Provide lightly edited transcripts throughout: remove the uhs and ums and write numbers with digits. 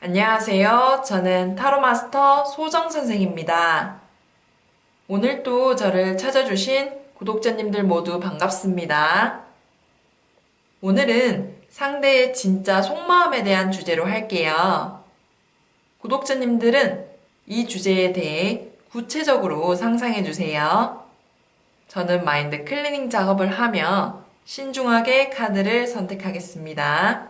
안녕하세요. 저는 타로마스터 소정 선생입니다. 오늘도 저를 찾아주신 구독자님들 모두 반갑습니다. 오늘은 상대의 진짜 속마음에 대한 주제로 할게요. 구독자님들은 이 주제에 대해 구체적으로 상상해 주세요. 저는 마인드 클리닝 작업을 하며 신중하게 카드를 선택하겠습니다.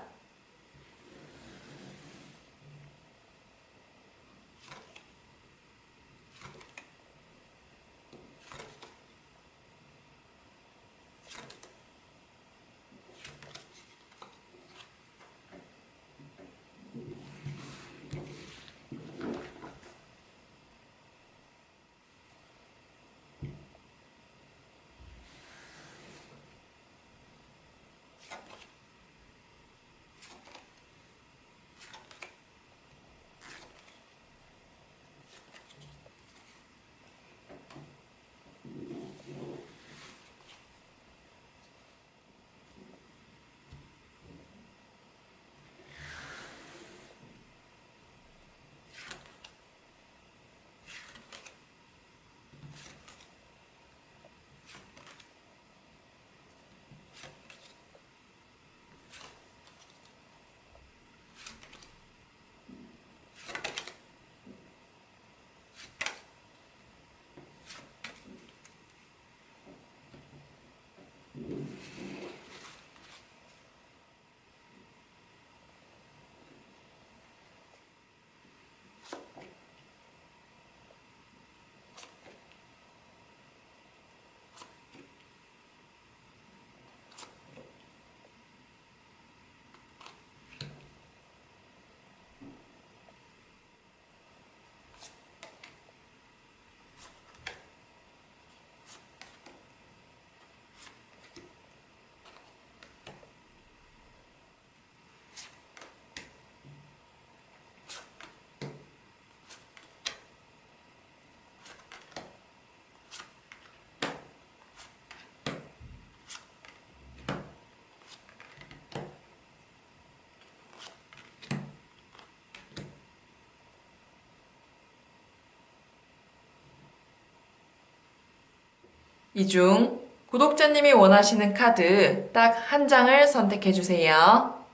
이 중 구독자님이 원하시는 카드 딱 한 장을 선택해 주세요.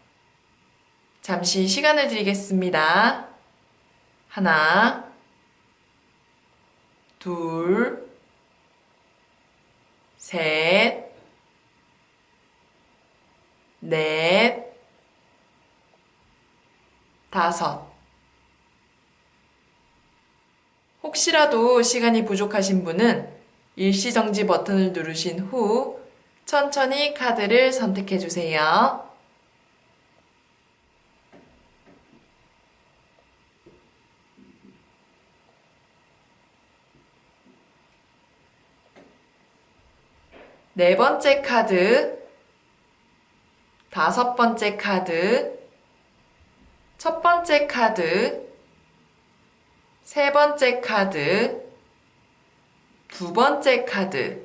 잠시 시간을 드리겠습니다. 하나, 둘, 셋, 넷, 다섯. 혹시라도 시간이 부족하신 분은 일시정지 버튼을 누르신 후 천천히 카드를 선택해 주세요. 네 번째 카드, 다섯 번째 카드, 첫 번째 카드, 세 번째 카드, 두 번째 카드.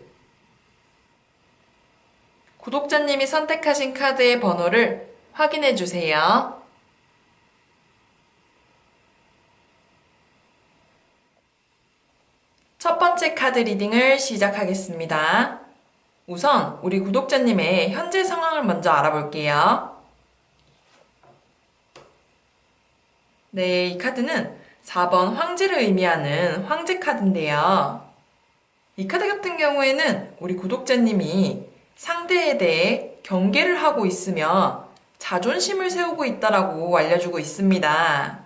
구독자님이 선택하신 카드의 번호를 확인해 주세요. 첫 번째 카드 리딩을 시작하겠습니다. 우선 우리 구독자님의 현재 상황을 먼저 알아볼게요. 네, 이 카드는 4번 황제를 의미하는 황제 카드인데요. 이 카드 같은 경우에는 우리 구독자님이 상대에 대해 경계를 하고 있으며 자존심을 세우고 있다라고 알려주고 있습니다.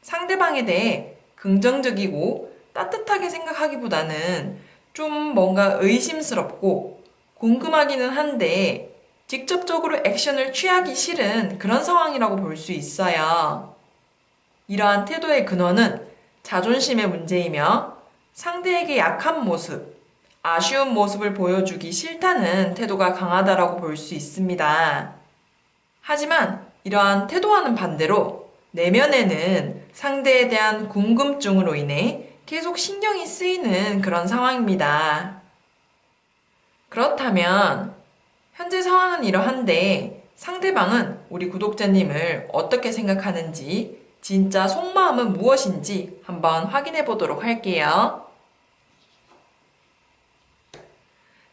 상대방에 대해 긍정적이고 따뜻하게 생각하기보다는 좀 뭔가 의심스럽고 궁금하기는 한데 직접적으로 액션을 취하기 싫은 그런 상황이라고 볼 수 있어요. 이러한 태도의 근원은 자존심의 문제이며 상대에게 약한 모습, 아쉬운 모습을 보여주기 싫다는 태도가 강하다라고 볼 수 있습니다. 하지만 이러한 태도와는 반대로 내면에는 상대에 대한 궁금증으로 인해 계속 신경이 쓰이는 그런 상황입니다. 그렇다면 현재 상황은 이러한데 상대방은 우리 구독자님을 어떻게 생각하는지 진짜 속마음은 무엇인지 한번 확인해 보도록 할게요.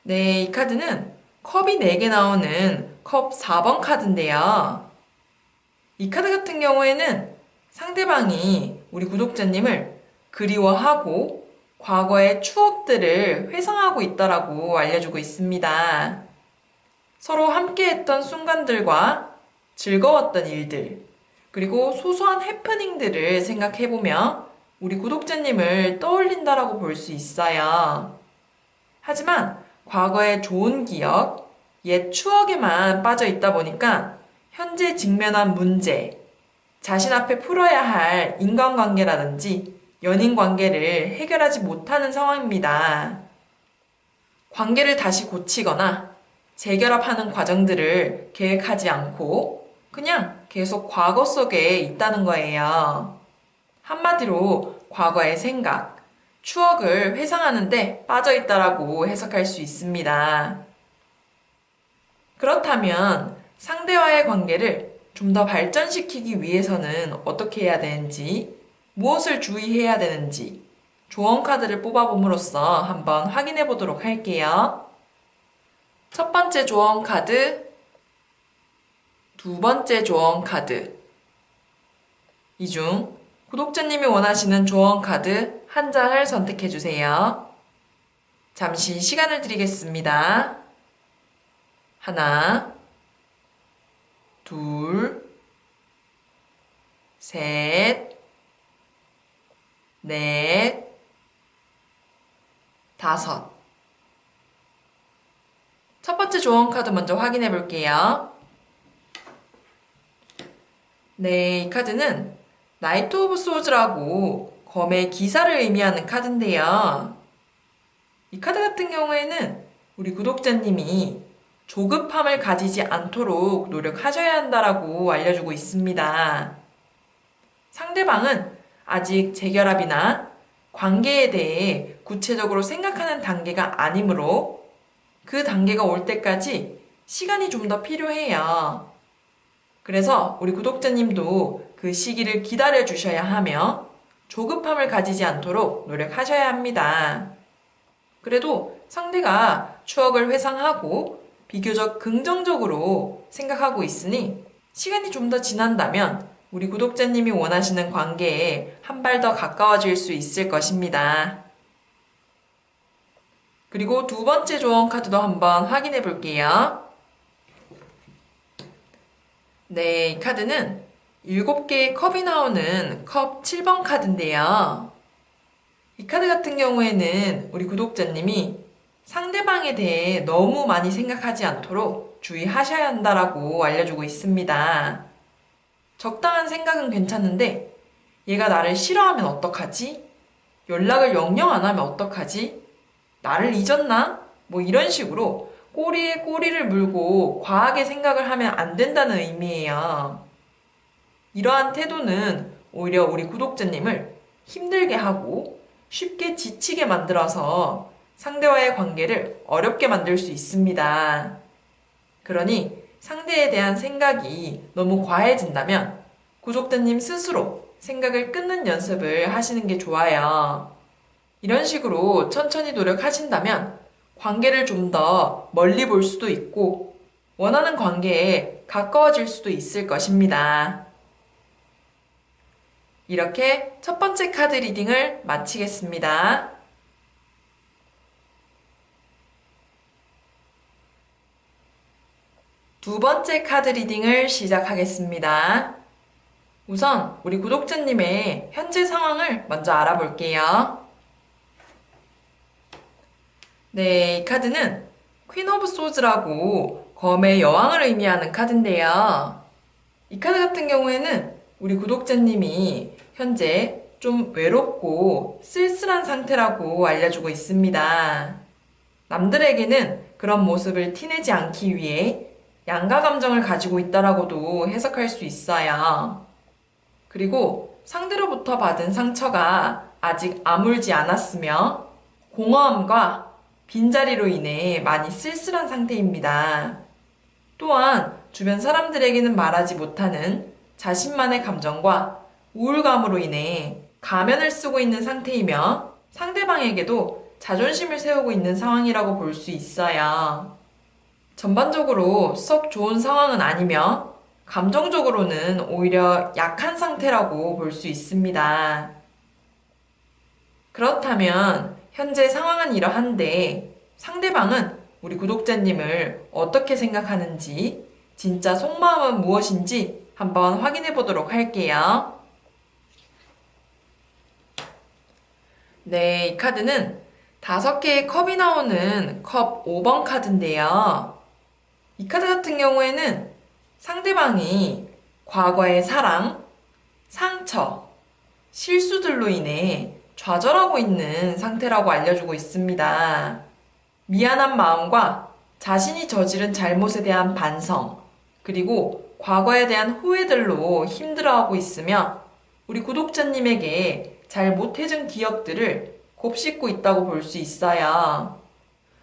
네, 이 카드는 컵이 4개 나오는 컵 4번 카드인데요. 이 카드 같은 경우에는 상대방이 우리 구독자님을 그리워하고 과거의 추억들을 회상하고 있다라고 알려주고 있습니다. 서로 함께했던 순간들과 즐거웠던 일들, 그리고 소소한 해프닝들을 생각해보며 우리 구독자님을 떠올린다라고 볼 수 있어요. 하지만 과거의 좋은 기억, 옛 추억에만 빠져 있다 보니까 현재 직면한 문제, 자신 앞에 풀어야 할 인간관계라든지 연인 관계를 해결하지 못하는 상황입니다. 관계를 다시 고치거나 재결합하는 과정들을 계획하지 않고 그냥 계속 과거 속에 있다는 거예요. 한마디로 과거의 생각, 추억을 회상하는데 빠져 있다라고 해석할 수 있습니다. 그렇다면 상대와의 관계를 좀 더 발전시키기 위해서는 어떻게 해야 되는지, 무엇을 주의해야 되는지 조언 카드를 뽑아봄으로써 한번 확인해 보도록 할게요. 첫 번째 조언 카드, 두 번째 조언 카드. 이 중 구독자님이 원하시는 조언 카드 한 장을 선택해 주세요. 잠시 시간을 드리겠습니다. 하나, 둘, 셋, 넷, 다섯. 첫 번째 조언 카드 먼저 확인해 볼게요. 네, 이 카드는 나이트 오브 소즈라고 검의 기사를 의미하는 카드인데요. 이 카드 같은 경우에는 우리 구독자님이 조급함을 가지지 않도록 노력하셔야 한다라고 알려주고 있습니다. 상대방은 아직 재결합이나 관계에 대해 구체적으로 생각하는 단계가 아니므로 그 단계가 올 때까지 시간이 좀 더 필요해요. 그래서 우리 구독자님도 그 시기를 기다려 주셔야 하며 조급함을 가지지 않도록 노력하셔야 합니다. 그래도 상대가 추억을 회상하고 비교적 긍정적으로 생각하고 있으니 시간이 좀 더 지난다면 우리 구독자님이 원하시는 관계에 한 발 더 가까워질 수 있을 것입니다. 그리고 두 번째 조언 카드도 한번 확인해 볼게요. 네, 이 카드는 7개의 컵이 나오는 컵 7번 카드인데요. 이 카드 같은 경우에는 우리 구독자님이 상대방에 대해 너무 많이 생각하지 않도록 주의하셔야 한다라고 알려주고 있습니다. 적당한 생각은 괜찮은데 얘가 나를 싫어하면 어떡하지? 연락을 영영 안 하면 어떡하지? 나를 잊었나? 뭐 이런 식으로 꼬리에 꼬리를 물고 과하게 생각을 하면 안 된다는 의미예요. 이러한 태도는 오히려 우리 구독자님을 힘들게 하고 쉽게 지치게 만들어서 상대와의 관계를 어렵게 만들 수 있습니다. 그러니 상대에 대한 생각이 너무 과해진다면 구독자님 스스로 생각을 끊는 연습을 하시는 게 좋아요. 이런 식으로 천천히 노력하신다면 관계를 좀 더 멀리 볼 수도 있고 원하는 관계에 가까워질 수도 있을 것입니다. 이렇게 첫 번째 카드 리딩을 마치겠습니다. 두 번째 카드 리딩을 시작하겠습니다. 우선 우리 구독자님의 현재 상황을 먼저 알아볼게요. 네, 이 카드는 퀸 오브 소즈라고 검의 여왕을 의미하는 카드인데요. 이 카드 같은 경우에는 우리 구독자님이 현재 좀 외롭고 쓸쓸한 상태라고 알려주고 있습니다. 남들에게는 그런 모습을 티내지 않기 위해 양가 감정을 가지고 있다라고도 해석할 수 있어요. 그리고 상대로부터 받은 상처가 아직 아물지 않았으며 공허함과 빈자리로 인해 많이 쓸쓸한 상태입니다. 또한 주변 사람들에게는 말하지 못하는 자신만의 감정과 우울감으로 인해 가면을 쓰고 있는 상태이며 상대방에게도 자존심을 세우고 있는 상황이라고 볼 수 있어요. 전반적으로 썩 좋은 상황은 아니며 감정적으로는 오히려 약한 상태라고 볼 수 있습니다. 그렇다면 현재 상황은 이러한데 상대방은 우리 구독자님을 어떻게 생각하는지, 진짜 속마음은 무엇인지 한번 확인해 보도록 할게요. 네, 이 카드는 5개의 컵이 나오는 컵 5번 카드인데요. 이 카드 같은 경우에는 상대방이 과거의 사랑, 상처, 실수들로 인해 좌절하고 있는 상태라고 알려주고 있습니다. 미안한 마음과 자신이 저지른 잘못에 대한 반성, 그리고 과거에 대한 후회들로 힘들어하고 있으며 우리 구독자님에게 잘 못해준 기억들을 곱씹고 있다고 볼 수 있어요.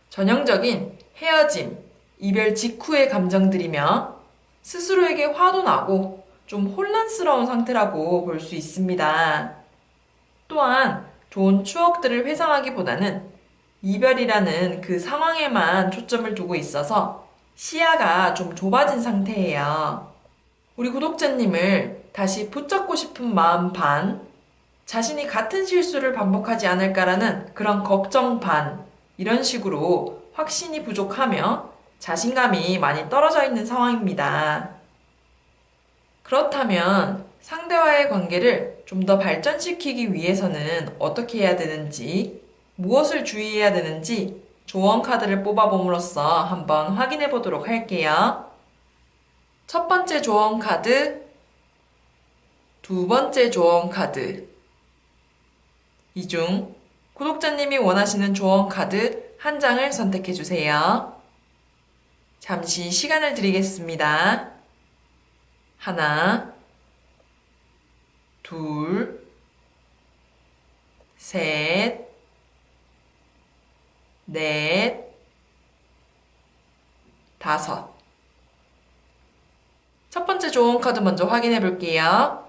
전형적인 헤어짐, 이별 직후의 감정들이며 스스로에게 화도 나고 좀 혼란스러운 상태라고 볼 수 있습니다. 또한 좋은 추억들을 회상하기보다는 이별이라는 그 상황에만 초점을 두고 있어서 시야가 좀 좁아진 상태예요. 우리 구독자님을 다시 붙잡고 싶은 마음 반, 자신이 같은 실수를 반복하지 않을까라는 그런 걱정 반, 이런 식으로 확신이 부족하며 자신감이 많이 떨어져 있는 상황입니다. 그렇다면 상대와의 관계를 좀 더 발전시키기 위해서는 어떻게 해야 되는지, 무엇을 주의해야 되는지 조언 카드를 뽑아봄으로써 한번 확인해 보도록 할게요. 첫 번째 조언 카드, 두 번째 조언 카드. 이 중 구독자님이 원하시는 조언 카드 한 장을 선택해 주세요. 잠시 시간을 드리겠습니다. 하나, 둘, 셋, 넷, 다섯. 첫 번째 조언 카드 먼저 확인해 볼게요.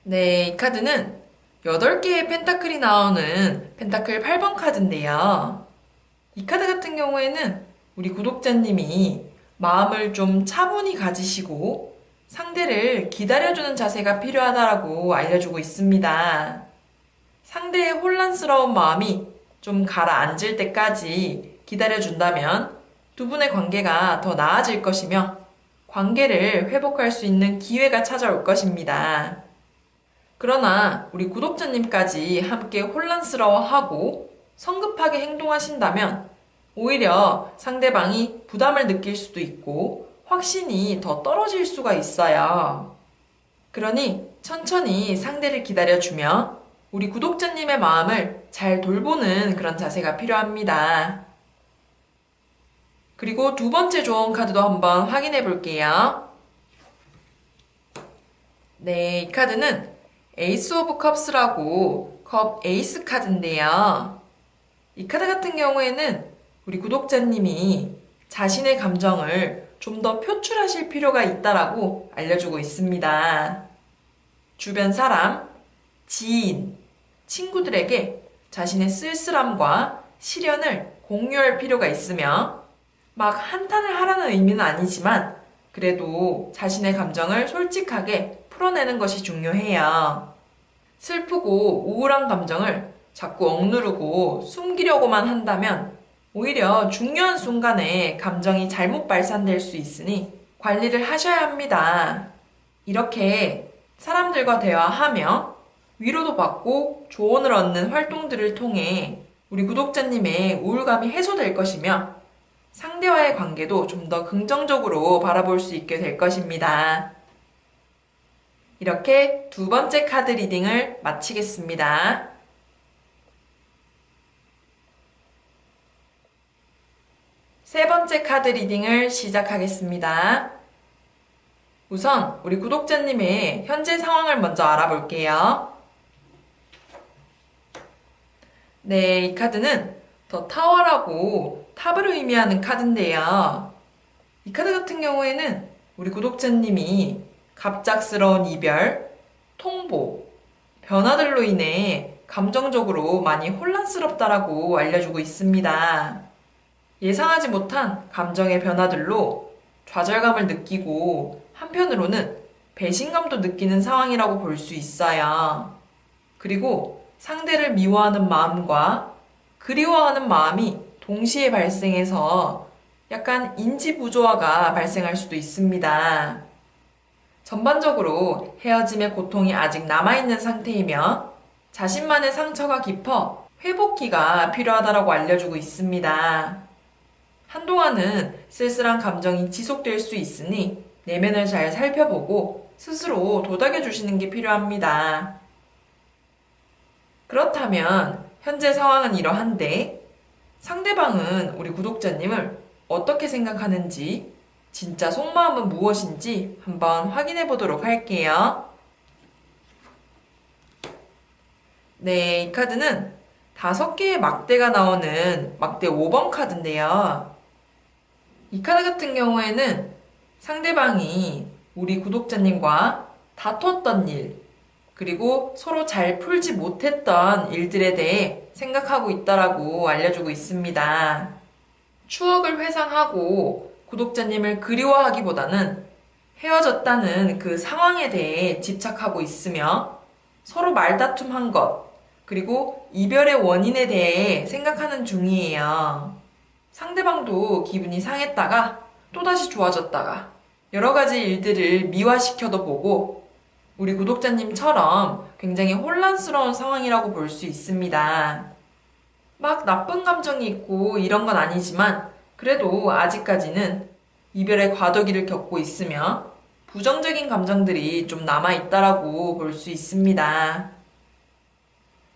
네, 이 카드는 8개의 펜타클이 나오는 펜타클 8번 카드인데요. 이 카드 같은 경우에는 우리 구독자님이 마음을 좀 차분히 가지시고 상대를 기다려주는 자세가 필요하다고 알려주고 있습니다. 상대의 혼란스러운 마음이 좀 가라앉을 때까지 기다려준다면 두 분의 관계가 더 나아질 것이며 관계를 회복할 수 있는 기회가 찾아올 것입니다. 그러나 우리 구독자님까지 함께 혼란스러워하고 성급하게 행동하신다면 오히려 상대방이 부담을 느낄 수도 있고 확신이 더 떨어질 수가 있어요. 그러니 천천히 상대를 기다려주며 우리 구독자님의 마음을 잘 돌보는 그런 자세가 필요합니다. 그리고 두 번째 조언 카드도 한번 확인해 볼게요. 네, 이 카드는 에이스 오브 컵스라고 컵 에이스 카드인데요. 이 카드 같은 경우에는 우리 구독자님이 자신의 감정을 좀 더 표출하실 필요가 있다라고 알려주고 있습니다. 주변 사람, 지인, 친구들에게 자신의 쓸쓸함과 시련을 공유할 필요가 있으며 막 한탄을 하라는 의미는 아니지만 그래도 자신의 감정을 솔직하게 풀어내는 것이 중요해요. 슬프고 우울한 감정을 자꾸 억누르고 숨기려고만 한다면 오히려 중요한 순간에 감정이 잘못 발산될 수 있으니 관리를 하셔야 합니다. 이렇게 사람들과 대화하며 위로도 받고 조언을 얻는 활동들을 통해 우리 구독자님의 우울감이 해소될 것이며 상대와의 관계도 좀 더 긍정적으로 바라볼 수 있게 될 것입니다. 이렇게 두 번째 카드 리딩을 마치겠습니다. 세 번째 카드 리딩을 시작하겠습니다. 우선 우리 구독자님의 현재 상황을 먼저 알아볼게요. 네, 이 카드는 더 타워라고 탑을 의미하는 카드인데요. 이 카드 같은 경우에는 우리 구독자님이 갑작스러운 이별, 통보, 변화들로 인해 감정적으로 많이 혼란스럽다라고 알려주고 있습니다. 예상하지 못한 감정의 변화들로 좌절감을 느끼고 한편으로는 배신감도 느끼는 상황이라고 볼 수 있어요. 그리고 상대를 미워하는 마음과 그리워하는 마음이 동시에 발생해서 약간 인지 부조화가 발생할 수도 있습니다. 전반적으로 헤어짐의 고통이 아직 남아있는 상태이며 자신만의 상처가 깊어 회복기가 필요하다고 알려주고 있습니다. 한동안은 쓸쓸한 감정이 지속될 수 있으니 내면을 잘 살펴보고 스스로 도닥여 주시는 게 필요합니다. 그렇다면 현재 상황은 이러한데 상대방은 우리 구독자님을 어떻게 생각하는지 진짜 속마음은 무엇인지 한번 확인해 보도록 할게요. 네, 이 카드는 5개의 막대가 나오는 막대 5번 카드인데요. 이 카드 같은 경우에는 상대방이 우리 구독자님과 다퉜던 일, 그리고 서로 잘 풀지 못했던 일들에 대해 생각하고 있다라고 알려주고 있습니다. 추억을 회상하고 구독자님을 그리워하기보다는 헤어졌다는 그 상황에 대해 집착하고 있으며 서로 말다툼한 것, 그리고 이별의 원인에 대해 생각하는 중이에요. 상대방도 기분이 상했다가 또다시 좋아졌다가 여러 가지 일들을 미화시켜도 보고 우리 구독자님처럼 굉장히 혼란스러운 상황이라고 볼 수 있습니다. 막 나쁜 감정이 있고 이런 건 아니지만 그래도 아직까지는 이별의 과도기를 겪고 있으며 부정적인 감정들이 좀 남아있다라고 볼 수 있습니다.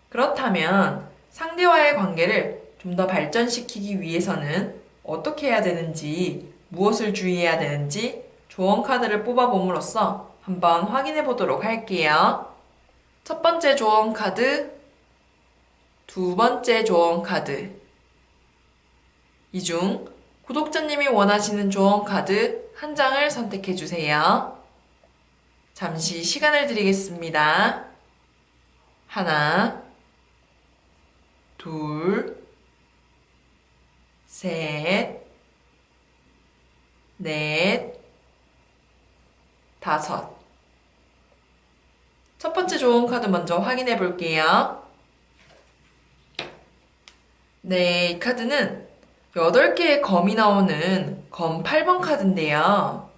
그렇다면 상대와의 관계를 좀 더 발전시키기 위해서는 어떻게 해야 되는지, 무엇을 주의해야 되는지 조언 카드를 뽑아봄으로써 한번 확인해 보도록 할게요. 첫 번째 조언 카드, 두 번째 조언 카드. 이 중 구독자님이 원하시는 조언 카드 한 장을 선택해 주세요. 잠시 시간을 드리겠습니다. 하나, 둘, 셋, 넷, 다섯. 첫 번째 조언 카드 먼저 확인해 볼게요. 네, 이 카드는 8개의 검이 나오는 검 8번 카드인데요.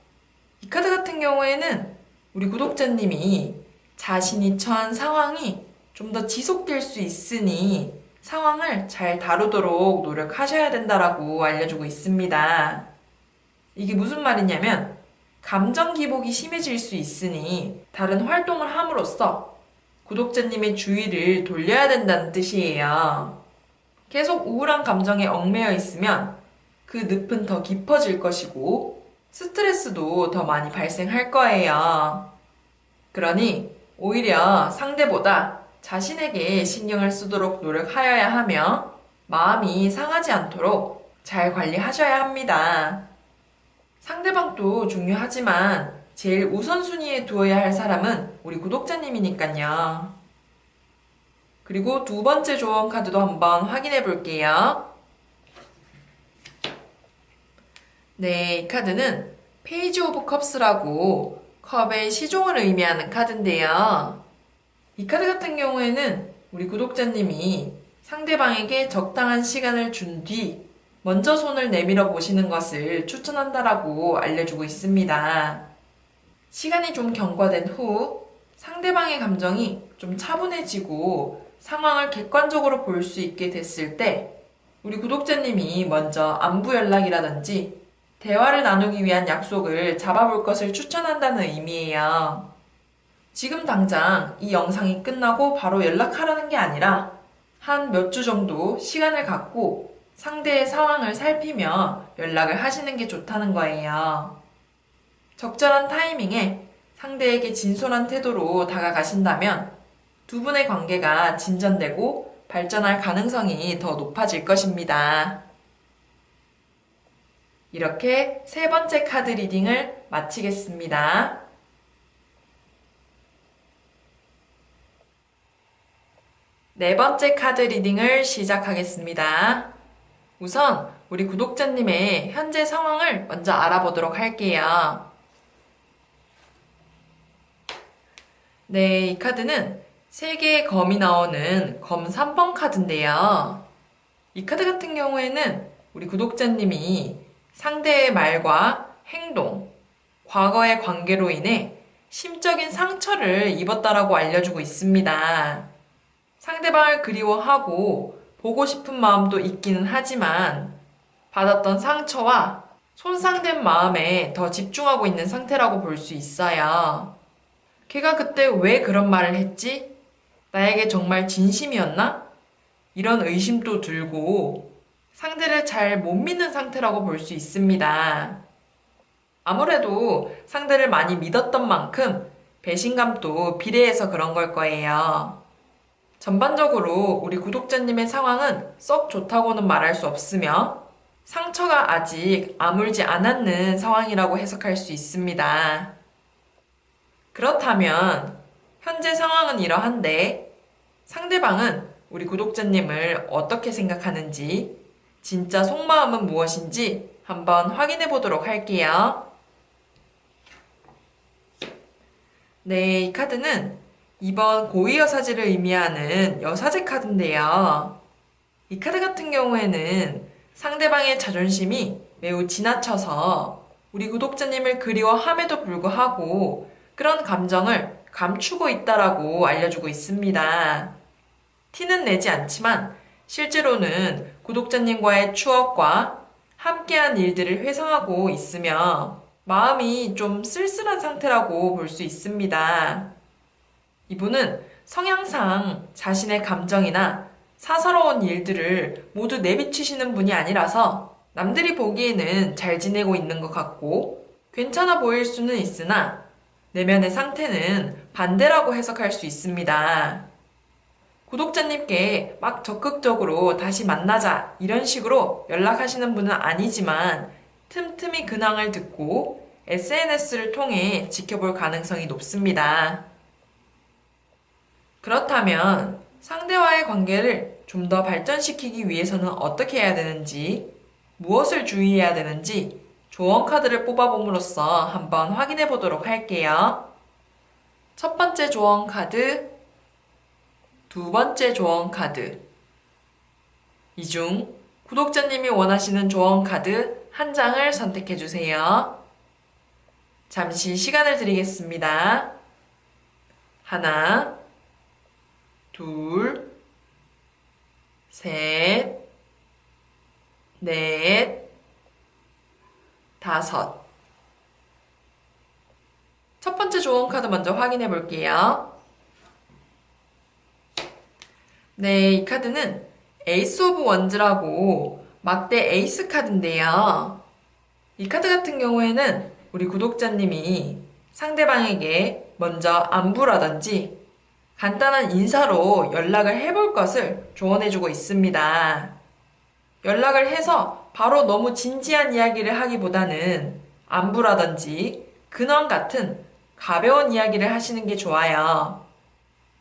이 카드 같은 경우에는 우리 구독자님이 자신이 처한 상황이 좀 더 지속될 수 있으니 상황을 잘 다루도록 노력하셔야 된다라고 알려주고 있습니다. 이게 무슨 말이냐면 감정 기복이 심해질 수 있으니 다른 활동을 함으로써 구독자님의 주의를 돌려야 된다는 뜻이에요. 계속 우울한 감정에 얽매여 있으면 그 늪은 더 깊어질 것이고 스트레스도 더 많이 발생할 거예요. 그러니 오히려 상대보다 자신에게 신경을 쓰도록 노력하여야 하며 마음이 상하지 않도록 잘 관리하셔야 합니다. 상대방도 중요하지만 제일 우선순위에 두어야 할 사람은 우리 구독자님이니까요. 그리고 두 번째 조언 카드도 한번 확인해 볼게요. 네, 이 카드는 페이지 오브 컵스라고 컵의 시종을 의미하는 카드인데요. 이 카드 같은 경우에는 우리 구독자님이 상대방에게 적당한 시간을 준 뒤 먼저 손을 내밀어 보시는 것을 추천한다라고 알려주고 있습니다. 시간이 좀 경과된 후 상대방의 감정이 좀 차분해지고 상황을 객관적으로 볼 수 있게 됐을 때 우리 구독자님이 먼저 안부 연락이라든지 대화를 나누기 위한 약속을 잡아볼 것을 추천한다는 의미예요. 지금 당장 이 영상이 끝나고 바로 연락하라는 게 아니라 한 몇 주 정도 시간을 갖고 상대의 상황을 살피며 연락을 하시는 게 좋다는 거예요. 적절한 타이밍에 상대에게 진솔한 태도로 다가가신다면 두 분의 관계가 진전되고 발전할 가능성이 더 높아질 것입니다. 이렇게 세 번째 카드 리딩을 마치겠습니다. 네 번째 카드 리딩을 시작하겠습니다. 우선 우리 구독자님의 현재 상황을 먼저 알아보도록 할게요. 네, 이 카드는 3개의 검이 나오는 검 3번 카드인데요. 이 카드 같은 경우에는 우리 구독자님이 상대의 말과 행동, 과거의 관계로 인해 심적인 상처를 입었다라고 알려주고 있습니다. 상대방을 그리워하고 보고 싶은 마음도 있기는 하지만 받았던 상처와 손상된 마음에 더 집중하고 있는 상태라고 볼 수 있어요. 걔가 그때 왜 그런 말을 했지? 나에게 정말 진심이었나? 이런 의심도 들고 상대를 잘 못 믿는 상태라고 볼 수 있습니다. 아무래도 상대를 많이 믿었던 만큼 배신감도 비례해서 그런 걸 거예요. 전반적으로 우리 구독자님의 상황은 썩 좋다고는 말할 수 없으며 상처가 아직 아물지 않았는 상황이라고 해석할 수 있습니다. 그렇다면 현재 상황은 이러한데 상대방은 우리 구독자님을 어떻게 생각하는지 진짜 속마음은 무엇인지 한번 확인해 보도록 할게요. 네, 이 카드는 2번 고위 여사제를 의미하는 여사제 카드인데요. 이 카드 같은 경우에는 상대방의 자존심이 매우 지나쳐서 우리 구독자님을 그리워함에도 불구하고 그런 감정을 감추고 있다라고 알려주고 있습니다. 티는 내지 않지만 실제로는 구독자님과의 추억과 함께한 일들을 회상하고 있으며 마음이 좀 쓸쓸한 상태라고 볼 수 있습니다. 이분은 성향상 자신의 감정이나 사사로운 일들을 모두 내비치시는 분이 아니라서 남들이 보기에는 잘 지내고 있는 것 같고 괜찮아 보일 수는 있으나 내면의 상태는 반대라고 해석할 수 있습니다. 구독자님께 막 적극적으로 다시 만나자 이런 식으로 연락하시는 분은 아니지만 틈틈이 근황을 듣고 SNS를 통해 지켜볼 가능성이 높습니다. 그렇다면 상대와의 관계를 좀 더 발전시키기 위해서는 어떻게 해야 되는지, 무엇을 주의해야 되는지 조언 카드를 뽑아봄으로써 한번 확인해 보도록 할게요. 첫 번째 조언 카드, 두 번째 조언 카드. 이 중 구독자님이 원하시는 조언 카드 한 장을 선택해 주세요. 잠시 시간을 드리겠습니다. 하나, 둘, 셋, 넷, 다섯. 첫 번째 조언 카드 먼저 확인해 볼게요. 네, 이 카드는 에이스 오브 원즈라고 막대 에이스 카드인데요. 이 카드 같은 경우에는 우리 구독자님이 상대방에게 먼저 안부라든지 간단한 인사로 연락을 해볼 것을 조언해주고 있습니다. 연락을 해서 바로 너무 진지한 이야기를 하기보다는 안부라든지 근황 같은 가벼운 이야기를 하시는 게 좋아요.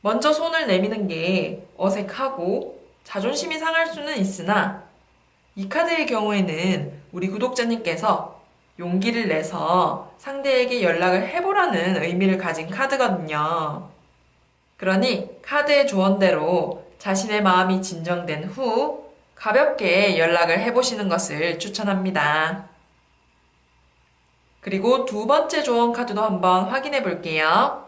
먼저 손을 내미는 게 어색하고 자존심이 상할 수는 있으나 이 카드의 경우에는 우리 구독자님께서 용기를 내서 상대에게 연락을 해보라는 의미를 가진 카드거든요. 그러니 카드의 조언대로 자신의 마음이 진정된 후 가볍게 연락을 해보시는 것을 추천합니다. 그리고 두 번째 조언 카드도 한번 확인해 볼게요.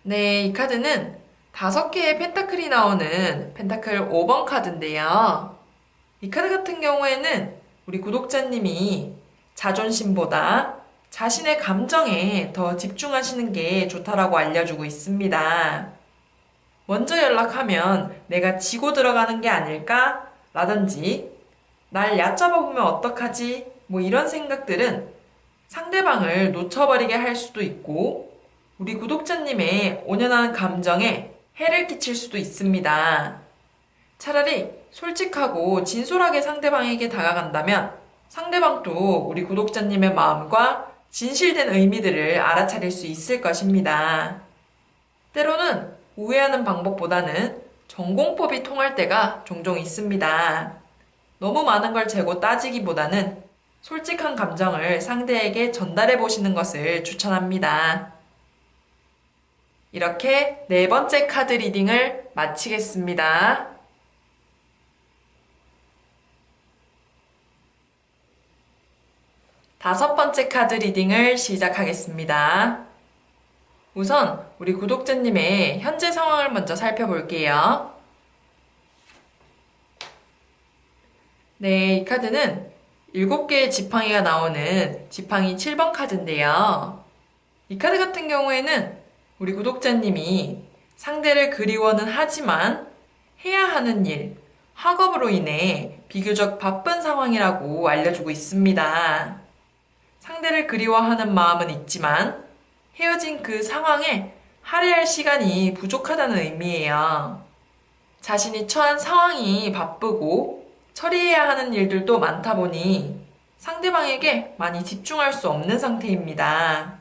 네, 이 카드는 5개의 펜타클이 나오는 펜타클 5번 카드인데요. 이 카드 같은 경우에는 우리 구독자님이 자존심보다 자신의 감정에 더 집중하시는 게 좋다라고 알려주고 있습니다. 먼저 연락하면 내가 지고 들어가는 게 아닐까? 라든지 날 얕잡아 보면 어떡하지? 뭐 이런 생각들은 상대방을 놓쳐버리게 할 수도 있고 우리 구독자님의 온연한 감정에 해를 끼칠 수도 있습니다. 차라리 솔직하고 진솔하게 상대방에게 다가간다면 상대방도 우리 구독자님의 마음과 진실된 의미들을 알아차릴 수 있을 것입니다. 때로는 오해하는 방법보다는 전공법이 통할 때가 종종 있습니다. 너무 많은 걸 재고 따지기보다는 솔직한 감정을 상대에게 전달해 보시는 것을 추천합니다. 이렇게 네 번째 카드 리딩을 마치겠습니다. 다섯 번째 카드 리딩을 시작하겠습니다. 우선 우리 구독자님의 현재 상황을 먼저 살펴볼게요. 네, 이 카드는 7개의 지팡이가 나오는 지팡이 7번 카드인데요. 이 카드 같은 경우에는 우리 구독자님이 상대를 그리워는 하지만 해야 하는 일, 학업으로 인해 비교적 바쁜 상황이라고 알려주고 있습니다. 상대를 그리워하는 마음은 있지만 헤어진 그 상황에 할애할 시간이 부족하다는 의미예요. 자신이 처한 상황이 바쁘고 처리해야 하는 일들도 많다 보니 상대방에게 많이 집중할 수 없는 상태입니다.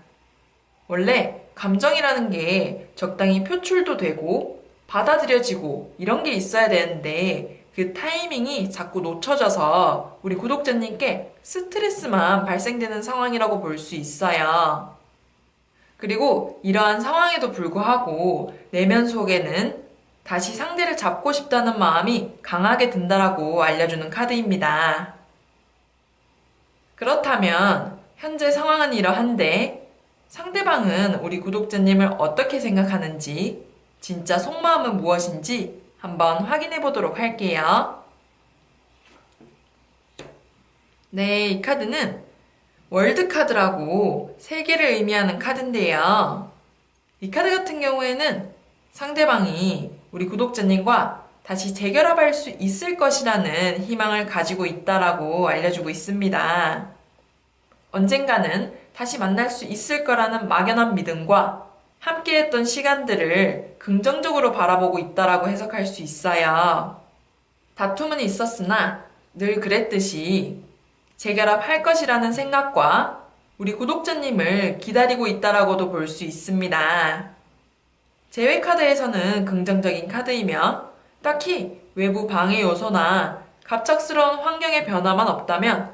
원래 감정이라는 게 적당히 표출도 되고 받아들여지고 이런 게 있어야 되는데 그 타이밍이 자꾸 놓쳐져서 우리 구독자님께 스트레스만 발생되는 상황이라고 볼 수 있어요. 그리고 이러한 상황에도 불구하고 내면 속에는 다시 상대를 잡고 싶다는 마음이 강하게 든다라고 알려주는 카드입니다. 그렇다면 현재 상황은 이러한데 상대방은 우리 구독자님을 어떻게 생각하는지, 진짜 속마음은 무엇인지 한번 확인해 보도록 할게요. 네, 이 카드는 월드 카드라고 세계를 의미하는 카드인데요. 이 카드 같은 경우에는 상대방이 우리 구독자님과 다시 재결합할 수 있을 것이라는 희망을 가지고 있다라고 알려주고 있습니다. 언젠가는 다시 만날 수 있을 거라는 막연한 믿음과 함께했던 시간들을 긍정적으로 바라보고 있다라고 해석할 수 있어요. 다툼은 있었으나 늘 그랬듯이 재결합할 것이라는 생각과 우리 구독자님을 기다리고 있다라고도 볼 수 있습니다. 제외 카드에서는 긍정적인 카드이며 딱히 외부 방해 요소나 갑작스러운 환경의 변화만 없다면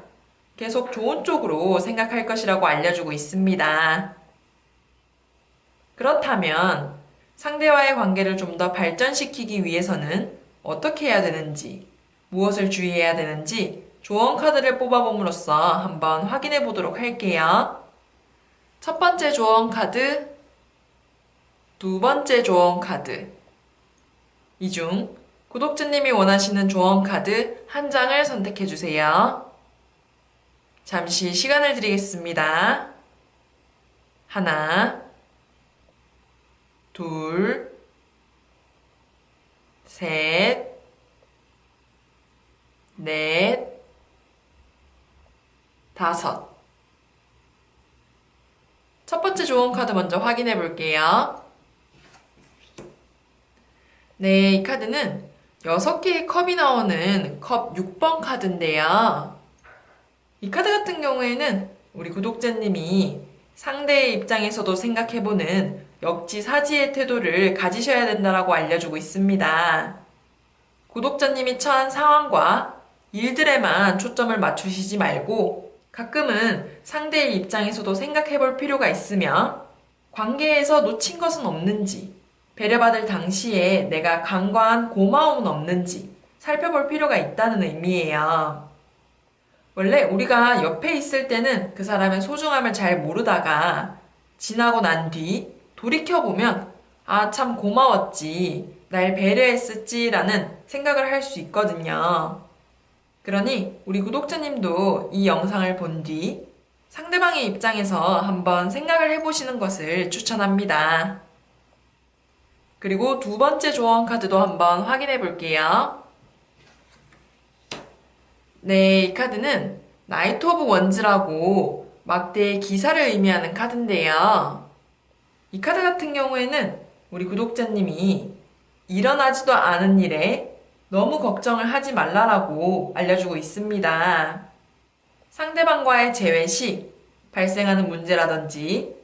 계속 좋은 쪽으로 생각할 것이라고 알려주고 있습니다. 그렇다면 상대와의 관계를 좀 더 발전시키기 위해서는 어떻게 해야 되는지, 무엇을 주의해야 되는지 조언 카드를 뽑아봄으로써 한번 확인해 보도록 할게요. 첫 번째 조언 카드, 두 번째 조언 카드. 이 중 구독자님이 원하시는 조언 카드 한 장을 선택해 주세요. 잠시 시간을 드리겠습니다. 하나, 둘, 셋, 넷, 다섯. 첫 번째 조언 카드 먼저 확인해 볼게요. 네, 이 카드는 6개의 컵이 나오는 컵 6번 카드인데요. 이 카드 같은 경우에는 우리 구독자님이 상대의 입장에서도 생각해보는 역지사지의 태도를 가지셔야 된다고 알려주고 있습니다. 구독자님이 처한 상황과 일들에만 초점을 맞추시지 말고 가끔은 상대의 입장에서도 생각해볼 필요가 있으며 관계에서 놓친 것은 없는지, 배려받을 당시에 내가 간과한 고마움은 없는지 살펴볼 필요가 있다는 의미예요. 원래 우리가 옆에 있을 때는 그 사람의 소중함을 잘 모르다가 지나고 난 뒤 돌이켜보면 아, 참 고마웠지, 날 배려했었지 라는 생각을 할 수 있거든요. 그러니 우리 구독자님도 이 영상을 본 뒤 상대방의 입장에서 한번 생각을 해보시는 것을 추천합니다. 그리고 두 번째 조언 카드도 한번 확인해 볼게요. 네, 이 카드는 나이트 오브 원즈라고 막대의 기사를 의미하는 카드인데요. 이 카드 같은 경우에는 우리 구독자님이 일어나지도 않은 일에 너무 걱정을 하지 말라라고 알려주고 있습니다. 상대방과의 재회 시 발생하는 문제라든지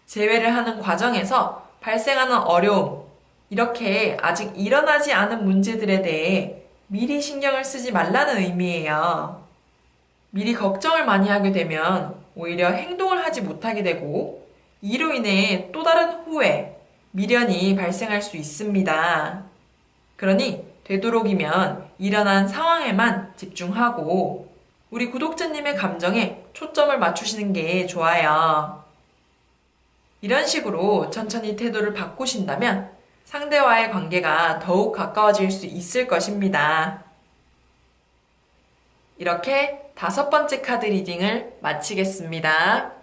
재회를 하는 과정에서 발생하는 어려움, 이렇게 아직 일어나지 않은 문제들에 대해 미리 신경을 쓰지 말라는 의미예요. 미리 걱정을 많이 하게 되면 오히려 행동을 하지 못하게 되고 이로 인해 또 다른 후회, 미련이 발생할 수 있습니다. 그러니 되도록이면 일어난 상황에만 집중하고 우리 구독자님의 감정에 초점을 맞추시는 게 좋아요. 이런 식으로 천천히 태도를 바꾸신다면 상대와의 관계가 더욱 가까워질 수 있을 것입니다. 이렇게 5번째 카드 리딩을 마치겠습니다.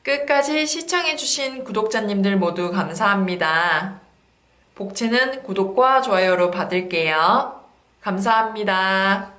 끝까지 시청해주신 구독자님들 모두 감사합니다. 복채는 구독과 좋아요로 받을게요. 감사합니다.